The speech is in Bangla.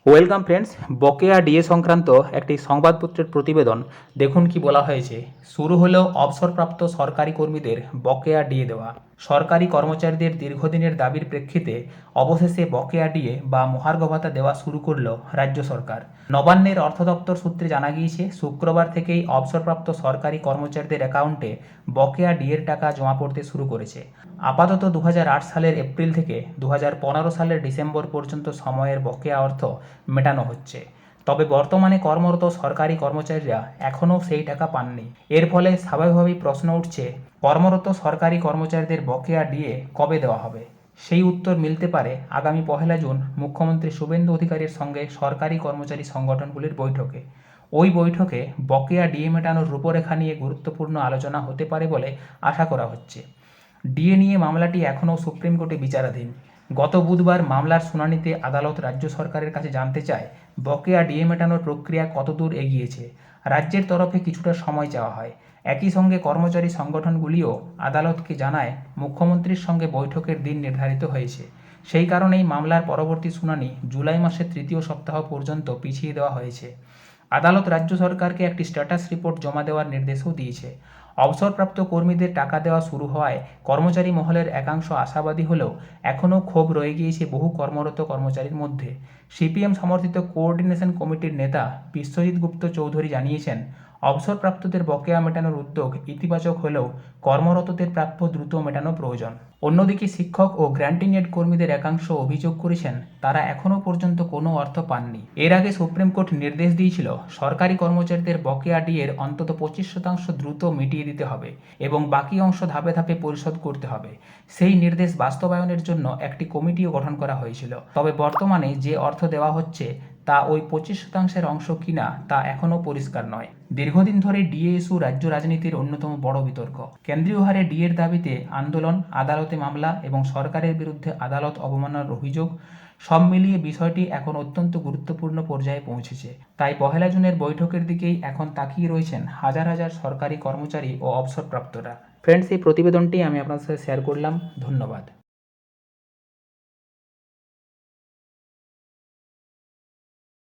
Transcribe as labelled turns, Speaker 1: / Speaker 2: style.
Speaker 1: ওয়েলকাম ফ্রেন্ডস, বকেয়া ডিএ সংক্রান্ত একটি সংবাদপত্রের প্রতিবেদন। দেখুন কি বলা হয়েছে। শুরু হলো অবসরপ্রাপ্ত সরকারি কর্মীদের বকেয়া ডিএ দেওয়া। সরকারি কর্মচারীদের দীর্ঘদিনের দাবির প্রেক্ষিতে অবশেষে বকেয়া ডিএ বা মহার্ঘ ভাতা দেওয়া শুরু করল রাজ্য সরকার। নবান্নের অর্থ দপ্তর সূত্রে জানা গিয়েছে, শুক্রবার থেকেই অবসরপ্রাপ্ত সরকারি কর্মচারীদের অ্যাকাউন্টে বকেয়া ডিএর টাকা জমা পড়তে শুরু করেছে। আপাতত 2008 সালের এপ্রিল থেকে 2015 সালের ডিসেম্বর পর্যন্ত সময়ের বকেয়া অর্থ মেটানো হচ্ছে। তবে বর্তমানে কর্মরত সরকারি কর্মচারীরা এখনও সেই টাকা পাননি। এর ফলে স্বাভাবিকভাবেই প্রশ্ন উঠছে, কর্মরত সরকারি কর্মচারীদের বকেয়া ডিএ কবে দেওয়া হবে? সেই উত্তর মিলতে পারে আগামী 1 জুন মুখ্যমন্ত্রী শুভেন্দু অধিকারীর সঙ্গে সরকারি কর্মচারী সংগঠনগুলির বৈঠকে। ওই বৈঠকে বকেয়া ডিএ মেটানোর রূপরেখা নিয়ে গুরুত্বপূর্ণ আলোচনা হতে পারে বলে আশা করা হচ্ছে। ডিএ নিয়ে মামলাটি এখনও সুপ্রিম কোর্টে বিচারাধীন। গত বুধবার মামলার শুনানিতে আদালত রাজ্য সরকারের কাছে জানতে চায়, বকেয়া ডিএ মেটানোর প্রক্রিয়া কতদূর এগিয়েছে। রাজ্যের তরফে কিছুটা সময় চাওয়া হয়। একই সঙ্গে কর্মচারী সংগঠনগুলিও আদালতকে জানায়, মুখ্যমন্ত্রীর সঙ্গে বৈঠকের দিন নির্ধারিত হয়েছে। সেই কারণেই মামলার পরবর্তী শুনানি জুলাই মাসের তৃতীয় সপ্তাহ পর্যন্ত পিছিয়ে দেওয়া হয়েছে। আদালত রাজ্য সরকারকে একটি স্ট্যাটাস রিপোর্ট জমা দেওয়ার নির্দেশও দিয়েছে। অবসরপ্রাপ্ত কর্মীদের টাকা দেওয়া শুরু হওয়ায় কর্মচারী মহলের একাংশ আশাবাদী হলেও এখনও ক্ষোভ রয়ে গিয়েছে বহু কর্মরত কর্মচারীর মধ্যে। সিপিএম সমর্থিত কোঅর্ডিনেশন কমিটির নেতা বিশ্বজিৎ গুপ্ত চৌধুরী জানিয়েছেন, অবসরপ্রাপ্তদের বকেয়া মেটানোর উদ্যোগ ইতিবাচক হলেও কর্মরতদের প্রাপ্য দ্রুত মেটানো প্রয়োজন। অন্যদিকে শিক্ষক ও গ্র্যান্টিং এড কর্মীদের একাংশ অভিযোগ করেছেন, তারা এখনও পর্যন্ত কোনো অর্থ পাননি। এর আগে সুপ্রিম কোর্ট নির্দেশ দিয়েছিল, সরকারি কর্মচারীদের বকেয়া ডিএর অন্তত 25% দ্রুত মিটিয়ে দিতে হবে এবং বাকি অংশ ধাপে ধাপে পরিশোধ করতে হবে। সেই নির্দেশ বাস্তবায়নের জন্য একটি কমিটিও গঠন করা হয়েছিল। তবে বর্তমানে যে অর্থ দেওয়া হচ্ছে তা ওই 25% অংশ কিনা তা এখনও পরিষ্কার নয়। দীর্ঘদিন ধরে ডিএ ইস্যু রাজ্য রাজনীতির অন্যতম বড় বিতর্ক। কেন্দ্রীয় হারে ডিএর দাবিতে আন্দোলন, আদালতে মামলা এবং সরকারের বিরুদ্ধে আদালত অবমাননার অভিযোগ, সব মিলিয়ে বিষয়টি এখন অত্যন্ত গুরুত্বপূর্ণ পর্যায়ে পৌঁছেছে। তাই 1 জুনের বৈঠকের দিকেই এখন তাকিয়ে রয়েছেন হাজার হাজার সরকারি কর্মচারী ও অবসরপ্রাপ্তরা। ফ্রেন্ডস, এই প্রতিবেদনটি আমি আপনার সাথে শেয়ার করলাম। ধন্যবাদ।